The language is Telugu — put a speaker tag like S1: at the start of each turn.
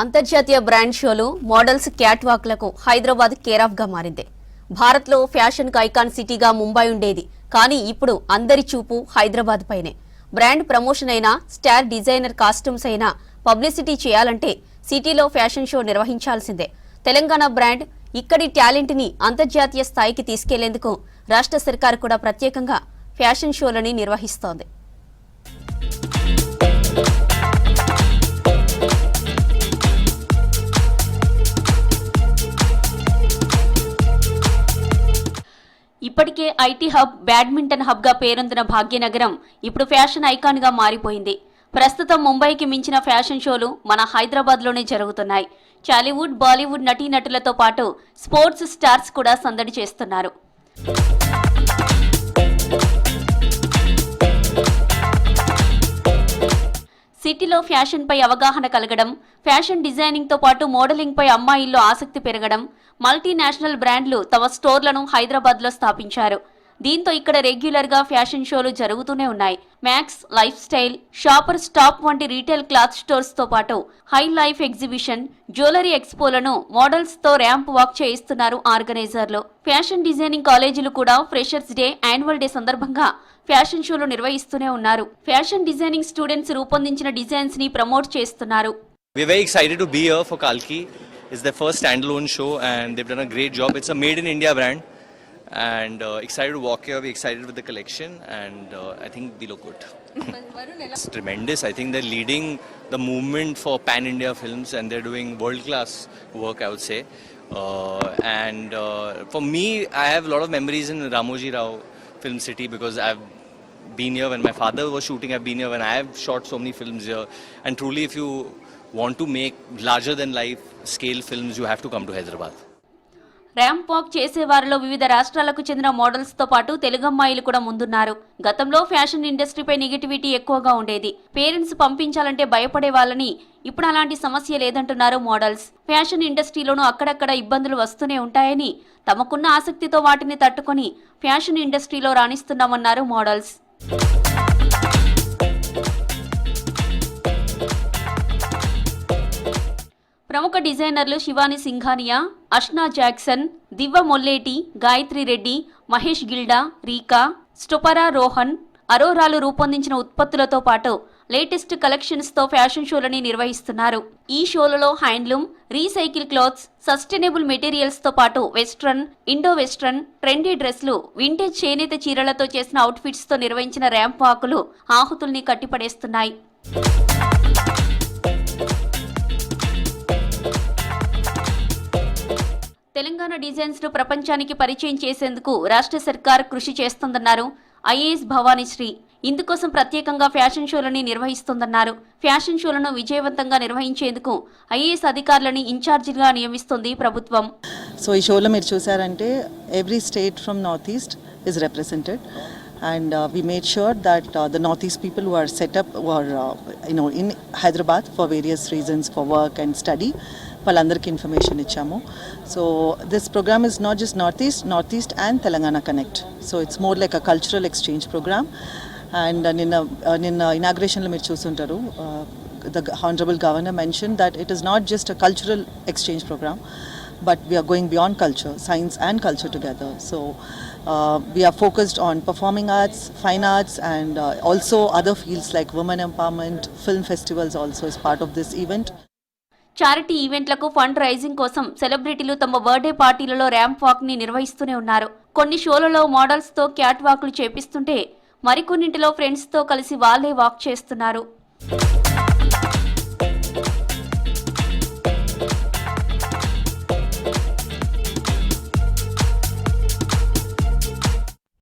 S1: అంతర్జాతీయ బ్రాండ్ షోలు మోడల్స్ క్యాట్ వాక్లకు హైదరాబాద్ కేర్ ఆఫ్ గా మారింది. భారత్లో ఫ్యాషన్ ఐకాన్ సిటీగా ముంబై ఉండేది. కానీ ఇప్పుడు అందరి చూపు హైదరాబాద్ పైనే. బ్రాండ్ ప్రమోషన్ అయినా, స్టార్ డిజైనర్ కాస్ట్యూమ్స్ అయినా పబ్లిసిటీ చేయాలంటే సిటీలో ఫ్యాషన్ షో నిర్వహించాల్సిందే. తెలంగాణ బ్రాండ్ ఇక్కడి టాలెంట్ ని అంతర్జాతీయ స్థాయికి తీసుకెళ్లేందుకు రాష్ట్ర సర్కార్ కూడా ప్రత్యేకంగా ఫ్యాషన్ షోలని నిర్వహిస్తోంది. ఇప్పటికే ఐటీ హబ్, బ్యాడ్మింటన్ హబ్ గా పేరొందిన భాగ్యనగరం ఇప్పుడు ఫ్యాషన్ ఐకాన్ గా మారిపోయింది. ప్రస్తుతం ముంబైకి మించిన ఫ్యాషన్ షోలు మన హైదరాబాద్ లోనే జరుగుతున్నాయి. టాలీవుడ్, బాలీవుడ్ నటీనటులతో పాటు స్పోర్ట్స్ స్టార్స్ కూడా సందడి చేస్తున్నారు. సిటీలో ఫ్యాషన్ పై అవగాహన కలగడం, ఫ్యాషన్ డిజైనింగ్ తో పాటు మోడలింగ్ పై అమ్మాయిల్లో ఆసక్తి పెరగడం, మల్టీనేషనల్ బ్రాండ్లు తమ స్టోర్లను హైదరాబాద్ లో స్థాపించారు. దీంతో ఇక్కడ రెగ్యులర్ గా ఫ్యాషన్ షోలు జరుగుతూనే ఉన్నాయి. Max, Lifestyle, Shoppers Stop వంటి రీటైల్ క్లాత్ స్టోర్స్ తో పాటు హై లైఫ్ ఎగ్జిబిషన్, జ్యువెలరీ ఎక్స్పోలను మోడల్స్ తో ర్యాంప్ వాక్ చేయిస్తున్నారు ఆర్గనైజర్లు. ఫ్యాషన్ డిజైనింగ్ కాలేజీలు కూడా ఫ్రెషర్స్ డే, యాన్యువల్ డే సందర్భంగా ఫ్యాషన్ షోలు నిర్వహిస్తూనే ఉన్నారు. ఫ్యాషన్ డిజైనింగ్ స్టూడెంట్స్ రూపొందించిన డిజైన్స్ ని ప్రమోట్ చేస్తున్నారు.
S2: We're very excited to be here for Kalki. It's their first standalone show and they've done a great job. It's a made in India brand and excited to walk here. We're excited with the collection and I think we look good. It's tremendous. I think they're leading the movement for pan-India films and they're doing world-class work, I would say. For me, I have a lot of memories in Ramoji Rao Film City because I've been here when my father was shooting. I've been here when I have shot so many films here. And truly, if you want to make larger than life scale films, you have to come to Hyderabad.
S1: Ramp walk చేసేవారిలో వివిధ రాష్ట్రాలకు చెందిన మోడల్స్ తో పాటు తెలుగమ్మాయిలు కూడా ముందున్నారు. గతంలో ఫ్యాషన్ ఇండస్ట్రీపై నెగటివిటీ ఎక్కువగా ఉండేది. పేరెంట్స్ పంపించాలంటే భయపడే వాళ్ళని ఇప్పుడు అలాంటి సమస్య లేదంటున్నారు మోడల్స్. ఫ్యాషన్ ఇండస్ట్రీలోనూ అక్కడక్కడ ఇబ్బందులు వస్తూనే ఉంటాయని, తమకున్న ఆసక్తితో వాటిని తట్టుకొని ఫ్యాషన్ ఇండస్ట్రీలో రాణిస్తున్నామన్నారు మోడల్స్. ప్రముఖ డిజైనర్లు శివాని సింఘానియా, అష్నా జాక్సన్, దివ్వ మొల్లేటి, గాయత్రి రెడ్డి, మహేష్ గిల్డా, రీకా, స్టొపరా రోహన్, అరోరాలు రూపొందించిన ఉత్పత్తులతో పాటు లేటెస్ట్ కలెక్షన్స్ తో ఫ్యాషన్ షోలని నిర్వహిస్తున్నారు. ఈ షోలలో handloom, recycle clothes, sustainable materials తో పాటు వెస్ట్రన్, ఇండో వెస్ట్రన్, ట్రెండీ డ్రెస్లు, వింటేజ్ చేనేత చీరలతో చేసిన అవుట్ఫిట్స్ తో నిర్వహించిన ర్యాంప్ వాకులు ఆహుతుల్ని కట్టిపడేస్తున్నాయి. తెలంగాణ డిజైన్స్ ను ప్రపంచానికి పరిచయం చేసేందుకు రాష్ట్ర సర్కార్ కృషి చేస్తోందన్నారు ఐఏఎస్ భవానీశ్రీ. ఇందుకోసం ప్రత్యేకంగా ఫ్యాషన్ షోలని నిర్వహిస్తోందన్నారు. ఫ్యాషన్ షోలను విజయవంతంగా నిర్వహించేందుకు ఐఏఎస్ అధికారులని ఇన్ఛార్జిగా నియమిస్తోంది ప్రభుత్వం.
S3: సో ఈ షోలో మీరు చూసారంటే every state from north east is represented and we made sure that the northeast people who are set up were in Hyderabad for various reasons, for work and study, వాళ్ళందరికీ ఇన్ఫర్మేషన్ ఇచ్చాము. So this program is not just north east and Telangana connect. So it's more like a cultural exchange program. And నిన్న ఇనాగ్రేషన్లో మీరు చూస్తుంటారు, the Honorable Governor mentioned that it is not just a cultural exchange program, but we are going beyond culture, science and culture together. So we are focused on performing arts, fine arts and also other fields like women empowerment. Film festivals also is part of this event.
S1: Charity ఈవెంట్లకు ఫండ్ రైజింగ్ కోసం సెలబ్రిటీలు తమ బర్త్డే పార్టీలలో ర్యాంప్ వాక్ ని నిర్వహిస్తూనే ఉన్నారు. కొన్ని షోలలో మోడల్స్ తో క్యాట్ వాక్లు చేపిస్తుంటే మరికొన్నింటిలో ఫ్రెండ్స్ తో కలిసి వాళ్లే వాక్ చేస్తున్నారు.